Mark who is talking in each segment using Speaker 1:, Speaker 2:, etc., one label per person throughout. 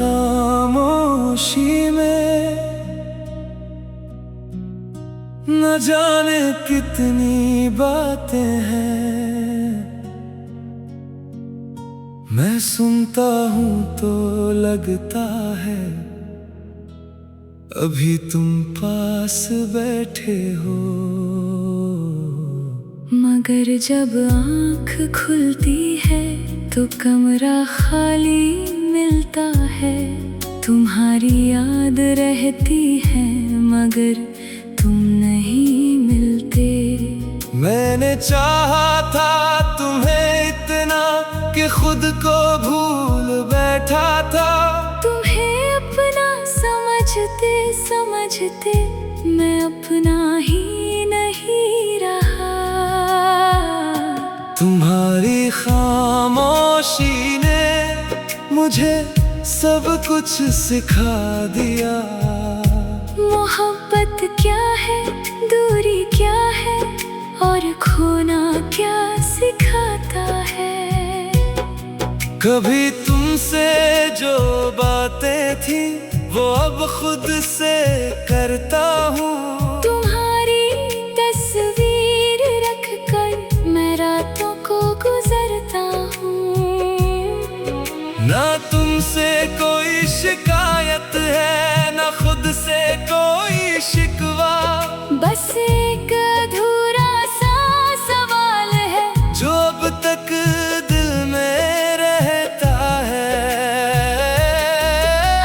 Speaker 1: खामोशी में न जाने कितनी बातें हैं। मैं सुनता हूँ तो लगता है अभी तुम पास बैठे हो,
Speaker 2: मगर जब आँख खुलती है तो कमरा खाली मिलता है। तुम्हारी याद रहती है मगर तुम नहीं मिलते।
Speaker 1: मैंने चाहा था तुम्हें इतना कि खुद को भूल बैठा था।
Speaker 2: तुम्हें अपना समझते समझते मैं अपना ही नहीं रहा।
Speaker 1: तुम्हारी खामोशी ने मुझे सब कुछ सिखा दिया।
Speaker 2: मोहब्बत क्या है, दूरी क्या है और खोना क्या सिखाता है।
Speaker 1: कभी तुमसे जो बातें थी वो अब खुद से करता हूँ।
Speaker 2: तुम्हारी तस्वीर रखकर मैं रातों को गुजरता हूँ।
Speaker 1: ना तुमसे कोई शिकायत है ना खुद से कोई शिकवा।
Speaker 2: बस एक अधूरा सा सवाल है
Speaker 1: जो अब तक दिल में रहता है।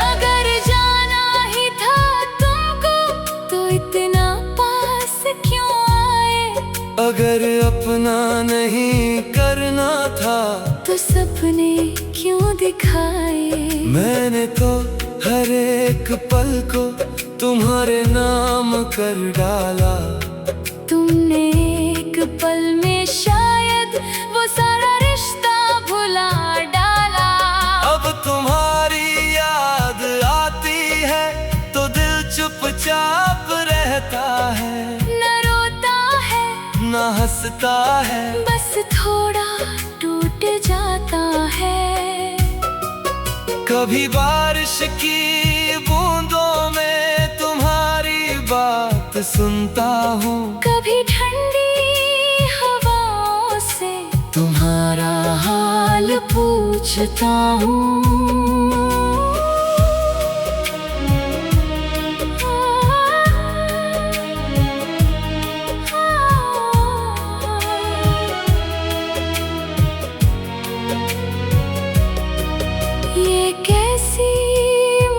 Speaker 2: अगर जाना ही था तुमको तो इतना पास क्यों आए।
Speaker 1: अगर अपना नहीं करना था
Speaker 2: तो सपने क्यों दिखाए।
Speaker 1: मैंने तो हर एक पल को तुम्हारे नाम कर डाला।
Speaker 2: तुमने एक पल में शायद वो सारा रिश्ता भुला डाला।
Speaker 1: अब तुम्हारी याद आती है तो दिल चुपचाप रहता है।
Speaker 2: न रोता है
Speaker 1: न हंसता है,
Speaker 2: बस थोड़ा टूट जाता है।
Speaker 1: कभी बारिश की बूंदों में तुम्हारी बात सुनता हूँ।
Speaker 2: कभी ठंडी हवाओं से तुम्हारा हाल पूछता हूँ। ये कैसी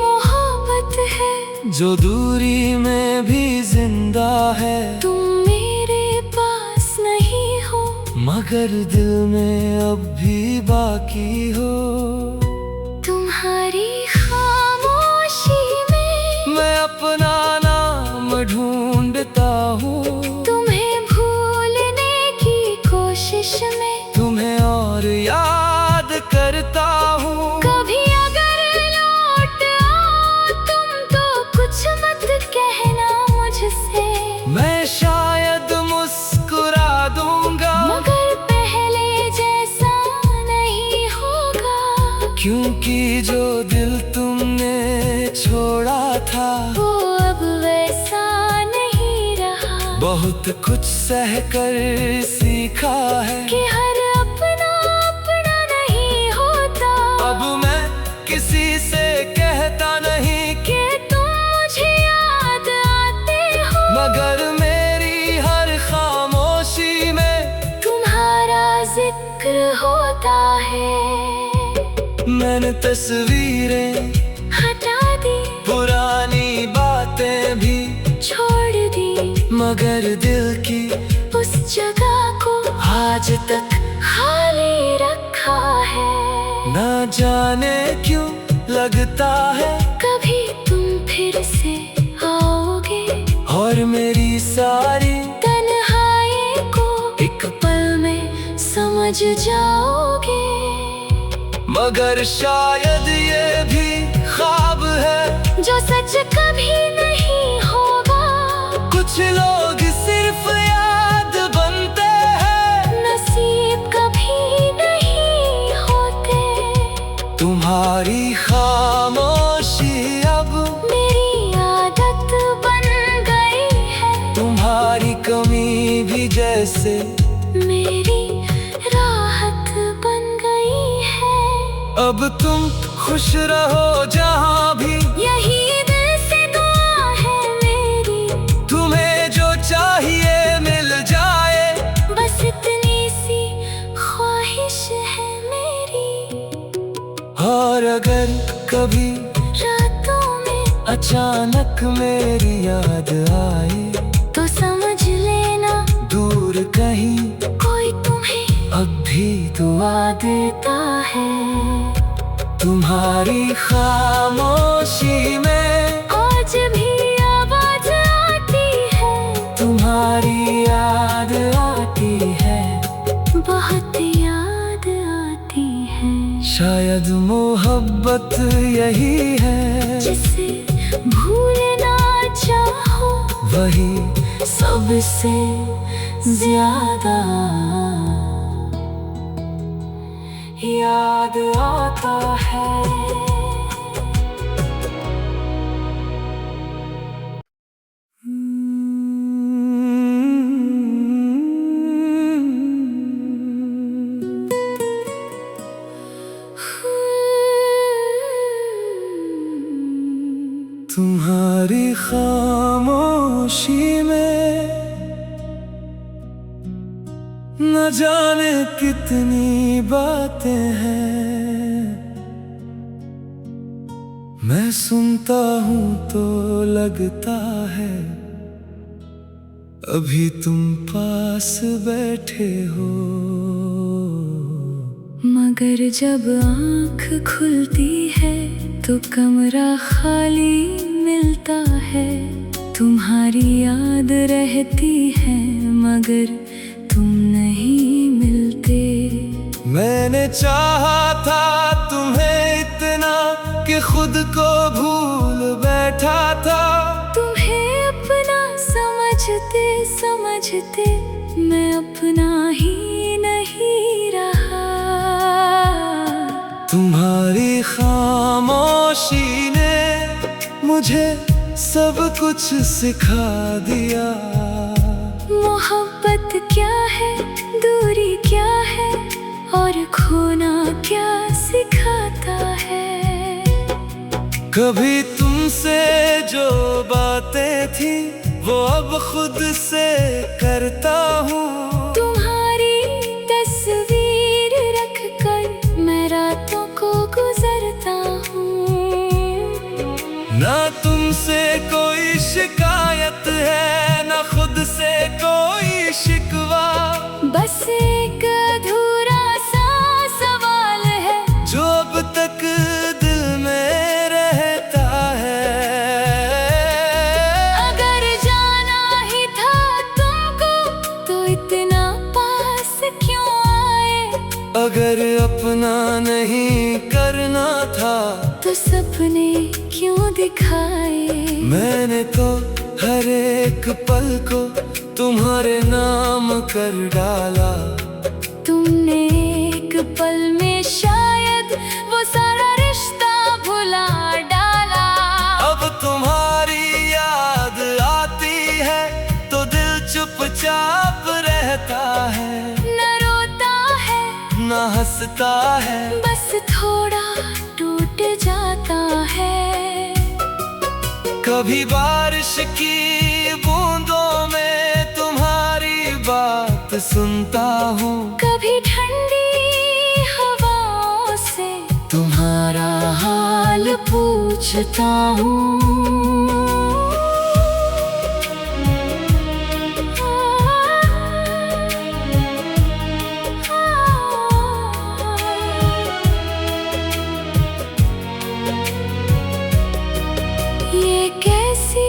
Speaker 2: मोहब्बत है
Speaker 1: जो दूरी में भी जिंदा है।
Speaker 2: तुम मेरे पास नहीं हो
Speaker 1: मगर दिल में अब भी बाकी हो।
Speaker 2: तुम्हारी खामोशी में
Speaker 1: मैं अपना नाम ढूंढता हूँ।
Speaker 2: तुम्हें भूलने की कोशिश में
Speaker 1: तुम्हें और याद करता हूँ।
Speaker 2: कभी अगर लौट आओ तुम तो कुछ मत कहना मुझसे।
Speaker 1: मैं शायद मुस्कुरा दूंगा
Speaker 2: मगर पहले जैसा नहीं होगा।
Speaker 1: क्योंकि जो दिल तुमने छोड़ा था
Speaker 2: वो अब वैसा नहीं रहा।
Speaker 1: बहुत कुछ सह कर सीखा है
Speaker 2: कि हर अपना अपना नहीं होता।
Speaker 1: अब मैं किसी से कहता नहीं
Speaker 2: कि तुम मुझे याद आते हो।
Speaker 1: मगर मेरी हर खामोशी में
Speaker 2: तुम्हारा जिक्र होता है।
Speaker 1: मैंने तस्वीरें
Speaker 2: हटा दी
Speaker 1: पुरानी बातें भी
Speaker 2: छोड़ दी
Speaker 1: मगर दिल की
Speaker 2: उस जगह को
Speaker 1: आज तक
Speaker 2: खाली रखा है।
Speaker 1: ना जाने क्यों लगता है
Speaker 2: कभी तुम फिर से आओगे
Speaker 1: और मेरी सारी
Speaker 2: तन्हाई को एक पल में समझ जाओगे।
Speaker 1: मगर शायद ये भी ख्वाब है
Speaker 2: जो सच कभी नहीं होगा।
Speaker 1: कुछ लोग सिर्फ याद बनते हैं,
Speaker 2: नसीब कभी नहीं होते।
Speaker 1: तुम्हारी खामोशी खामोशी अब
Speaker 2: मेरी आदत बन गई है।
Speaker 1: तुम्हारी कमी भी जैसे
Speaker 2: मेरी राहत बन गई है।
Speaker 1: अब तुम खुश रहो जहाँ भी,
Speaker 2: यही दिल से दुआ है मेरी।
Speaker 1: तुम्हें जो चाहिए मिल जाए,
Speaker 2: बस इतनी सी ख्वाहिश है मेरी।
Speaker 1: और अगर कभी
Speaker 2: रातों में
Speaker 1: अचानक मेरी याद आए,
Speaker 2: तो समझ लेना
Speaker 1: दूर कहीं
Speaker 2: कोई तुम्हें
Speaker 1: अब भी दुआ
Speaker 2: देता है।
Speaker 1: तुम्हारी खामोशी में
Speaker 2: आज भी आवाज आती है।
Speaker 1: तुम्हारी याद आती है,
Speaker 2: बहुत याद आती है।
Speaker 1: शायद मोहब्बत यही है,
Speaker 2: जिसे भूलना चाहो
Speaker 1: वही
Speaker 2: सबसे ज्यादा
Speaker 1: याद आता है। तुम्हारी खामोशी में न जाने कितनी बातें हैं। मैं सुनता हूँ तो लगता है अभी तुम पास बैठे हो,
Speaker 2: मगर जब आँख खुलती है तो कमरा खाली मिलता है। तुम्हारी याद रहती है मगर तुम नहीं मिलते।
Speaker 1: मैंने चाहा था तुम्हें इतना कि खुद को भूल बैठा था।
Speaker 2: तुम्हें अपना समझते समझते मैं अपना ही नहीं रहा।
Speaker 1: तुम्हारी खामोशी ने मुझे सब कुछ सिखा दिया।
Speaker 2: मोहब्बत क्या है, दूरी क्या है, और खोना क्या सिखाता है।
Speaker 1: कभी तुमसे जो बातें थी वो अब खुद से करता हूँ।
Speaker 2: तुम्हारी तस्वीर रखकर मैं रातों को गुजरता हूँ।
Speaker 1: ना तुमसे कोई शिकायत है, ना खुद से कोई शिकवा।
Speaker 2: बस एक अधूरा सा सवाल है
Speaker 1: जो अब तक दिल में रहता है।
Speaker 2: अगर जाना ही था तुमको तो इतना पास क्यों आए।
Speaker 1: अगर अपना नहीं करना था
Speaker 2: तो सपने क्यों दिखाए।
Speaker 1: मैंने तो हर एक पल को तुम्हारे नाम कर डाला।
Speaker 2: तुमने एक पल में शायद वो सारा रिश्ता भुला डाला।
Speaker 1: अब तुम्हारी याद आती है तो दिल चुपचाप रहता है।
Speaker 2: न रोता है
Speaker 1: न हंसता है,
Speaker 2: बस थोड़ा टूट जाता है।
Speaker 1: कभी बारिश की बूंदों में तुम्हारी बात सुनता हूँ।
Speaker 2: कभी ठंडी हवाओं से
Speaker 1: तुम्हारा
Speaker 2: हाल पूछता हूँ। ये कैसी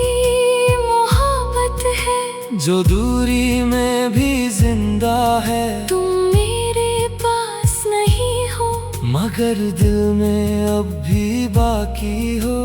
Speaker 2: मोहब्बत है
Speaker 1: जो दूरी में भी जिंदा है।
Speaker 2: तुम मेरे पास नहीं हो
Speaker 1: मगर दिल में अब भी बाकी हो।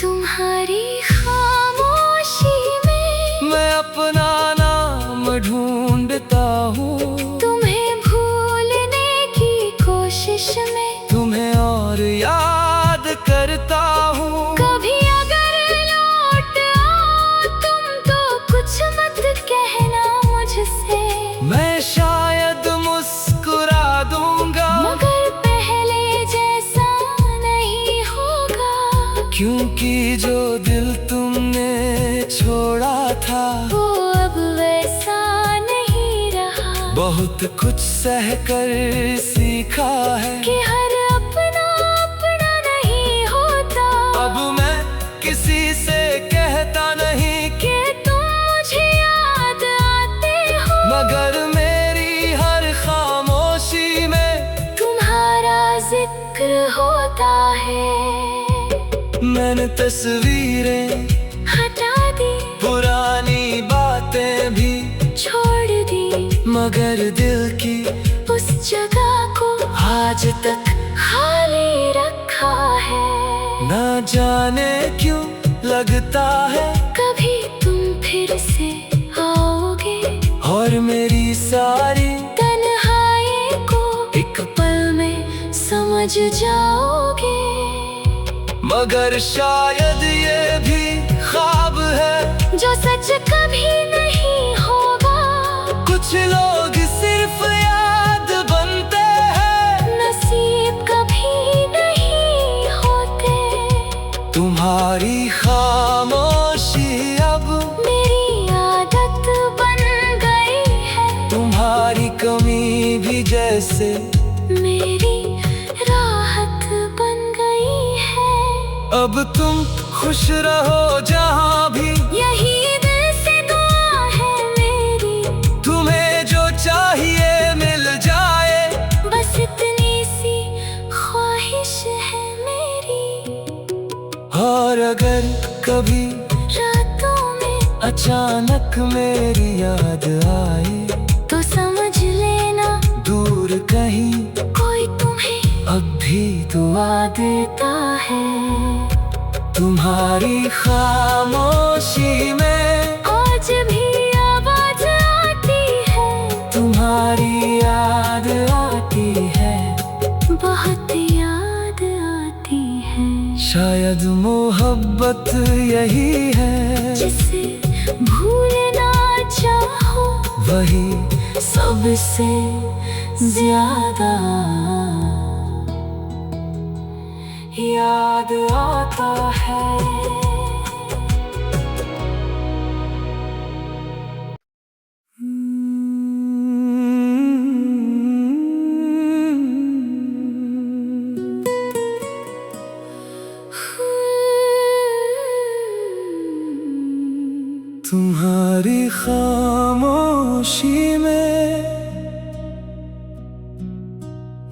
Speaker 2: तुम्हारी खामोशी में
Speaker 1: मैं अपना नाम ढूंढता हूँ।
Speaker 2: तुम्हें भूलने की कोशिश में
Speaker 1: तुम्हें और याद करता हूँ।
Speaker 2: कभी अगर लौट आओ तुम तो कुछ मत कहना मुझसे,
Speaker 1: मैं शायद मुस्कुरा दूंगा
Speaker 2: मगर पहले जैसा नहीं होगा।
Speaker 1: क्योंकि जो दिल तुमने छोड़ा था
Speaker 2: वो अब वैसा नहीं रहा।
Speaker 1: बहुत कुछ सहकर सीखा है
Speaker 2: कि हर अपना अपना नहीं होता।
Speaker 1: अब मैं किसी से कहता नहीं
Speaker 2: कि तुम मुझे याद आते हो,
Speaker 1: मगर मेरी हर खामोशी में
Speaker 2: तुम्हारा जिक्र होता है।
Speaker 1: मैंने तस्वीरें
Speaker 2: हटा दी,
Speaker 1: पुरानी बातें भी
Speaker 2: छोड़ दी,
Speaker 1: मगर दिल की
Speaker 2: उस जगह को
Speaker 1: आज तक
Speaker 2: खाली रखा है।
Speaker 1: ना जाने क्यों लगता है
Speaker 2: कभी तुम फिर से आओगे
Speaker 1: और मेरी सारी
Speaker 2: तन्हाई को एक पल में समझ जाओगे।
Speaker 1: मगर शायद ये भी ख्वाब है
Speaker 2: जो सच कभी नहीं होगा।
Speaker 1: कुछ लोग सिर्फ याद बनते हैं,
Speaker 2: नसीब कभी नहीं होते।
Speaker 1: तुम्हारी खामोशी अब
Speaker 2: मेरी आदत बन गई है,
Speaker 1: तुम्हारी कमी भी जैसे
Speaker 2: मेरी राहत बन गई है।
Speaker 1: अब तुम खुश रहो जहाँ भी,
Speaker 2: यही दिल से दुआ है मेरी।
Speaker 1: तुम्हें जो चाहिए मिल जाए,
Speaker 2: बस इतनी सी ख्वाहिश है मेरी।
Speaker 1: और अगर कभी
Speaker 2: रातों में
Speaker 1: अचानक मेरी याद आए
Speaker 2: तो समझ लेना
Speaker 1: दूर कहीं
Speaker 2: कोई तुम्हें
Speaker 1: अब भी दुआ देता है। तुम्हारी खामोशी में
Speaker 2: आज भी आवाज आती है,
Speaker 1: तुम्हारी याद आती है,
Speaker 2: बहुत याद आती है।
Speaker 1: शायद मोहब्बत यही है,
Speaker 2: जिसे भूलना चाहो
Speaker 1: वही
Speaker 2: सबसे ज्यादा
Speaker 1: याद आता है। तुम्हारी खामोशी में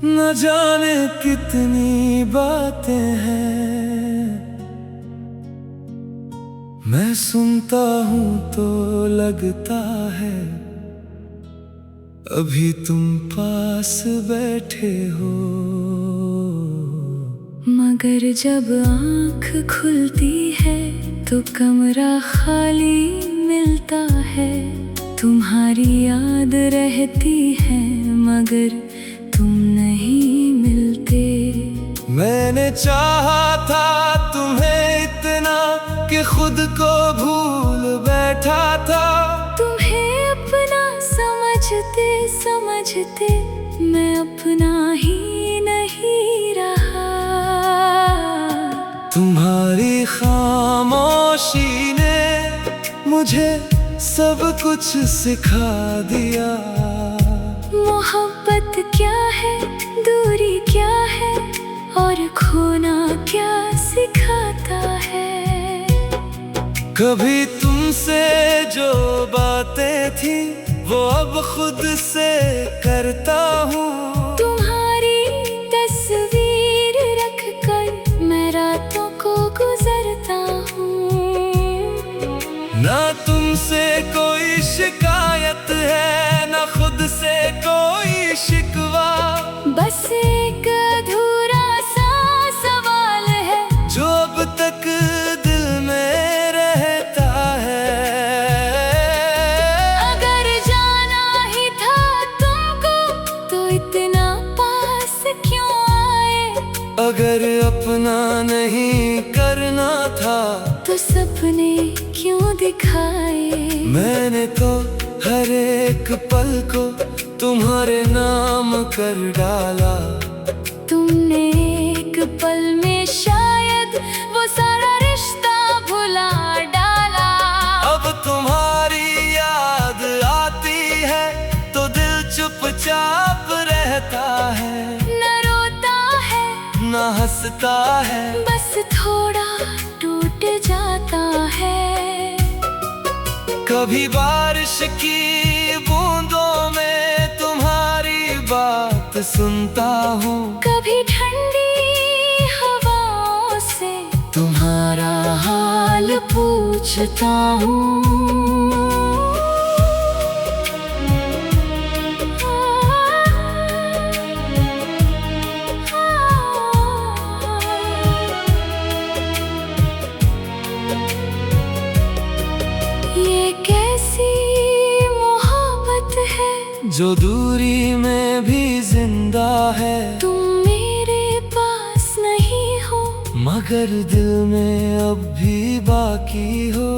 Speaker 1: न जाने कितनी बातें हैं, मैं सुनता हूँ तो लगता है अभी तुम पास बैठे हो।
Speaker 2: मगर जब आँख खुलती है तो कमरा खाली मिलता है। तुम्हारी याद रहती है मगर तुम नहीं मिलते।
Speaker 1: मैंने चाहा था तुम्हें इतना कि खुद को भूल बैठा था।
Speaker 2: तुम्हें अपना समझते समझते मैं अपना ही नहीं रहा।
Speaker 1: तुम्हारी खामोशी ने मुझे सब कुछ सिखा दिया।
Speaker 2: मोहब्बत क्या है, दूरी क्या है और खोना क्या सिखाता है।
Speaker 1: कभी तुमसे जो बातें थी वो अब खुद से करता हूँ।
Speaker 2: तुम्हारी तस्वीर रखकर मैं रातों को गुजरता हूँ।
Speaker 1: ना तुमसे कोई शिकायत है, ना खुद से कोई शिकवा।
Speaker 2: बस एक अधूरा सा सवाल है
Speaker 1: जो अब तक दिल में रहता है।
Speaker 2: अगर जाना ही था तुमको तो इतना पास क्यों आए।
Speaker 1: अगर अपना नहीं नहीं करना था
Speaker 2: तो सपने क्यों दिखाए।
Speaker 1: मैंने तो हर एक पल को तुम्हारे नाम कर डाला।
Speaker 2: तुमने एक पल में शायद वो सारा रिश्ता भुला डाला।
Speaker 1: अब तुम्हारी याद आती है तो दिल चुपचाप रहता है,
Speaker 2: न रोता है
Speaker 1: न हंसता है,
Speaker 2: बस थोड़ा टूट जाता है।
Speaker 1: कभी बारिश की बूंदों में तुम्हारी बात सुनता हूँ,
Speaker 2: कभी ठंडी हवाओं से तुम्हारा हाल पूछता हूँ। ये कैसी मोहब्बत है
Speaker 1: जो दूरी में भी जिंदा है।
Speaker 2: तुम मेरे पास नहीं हो
Speaker 1: मगर दिल में अब भी बाकी हो।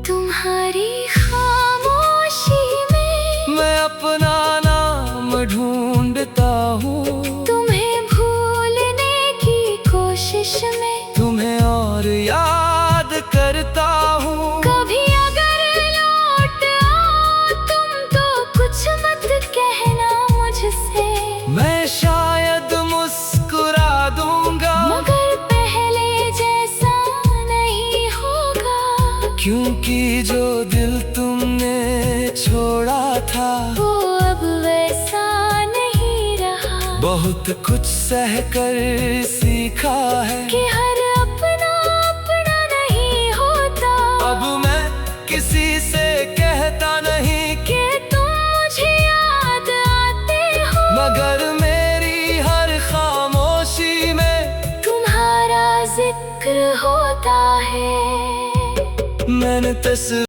Speaker 2: तुम्हारी खामोशी में
Speaker 1: मैं अपना नाम ढूंढता हूँ,
Speaker 2: तुम्हें भूलने की कोशिश में
Speaker 1: तुम्हें और याद करता हूँ।
Speaker 2: कभी अगर लौट आओ तुम तो कुछ मत कहना मुझसे।
Speaker 1: मैं शायद मुस्कुरा दूंगा
Speaker 2: मगर पहले जैसा नहीं होगा,
Speaker 1: क्योंकि जो दिल तुमने छोड़ा था
Speaker 2: वो अब वैसा नहीं रहा।
Speaker 1: बहुत कुछ सहकर सीखा है
Speaker 2: कि हर अपना अपना नहीं होता।
Speaker 1: अब मैं किसी से कहता नहीं
Speaker 2: कि तुम मुझे याद आते हो,
Speaker 1: मगर मेरी हर खामोशी में
Speaker 2: तुम्हारा जिक्र होता है।
Speaker 1: मैंने तस्वीर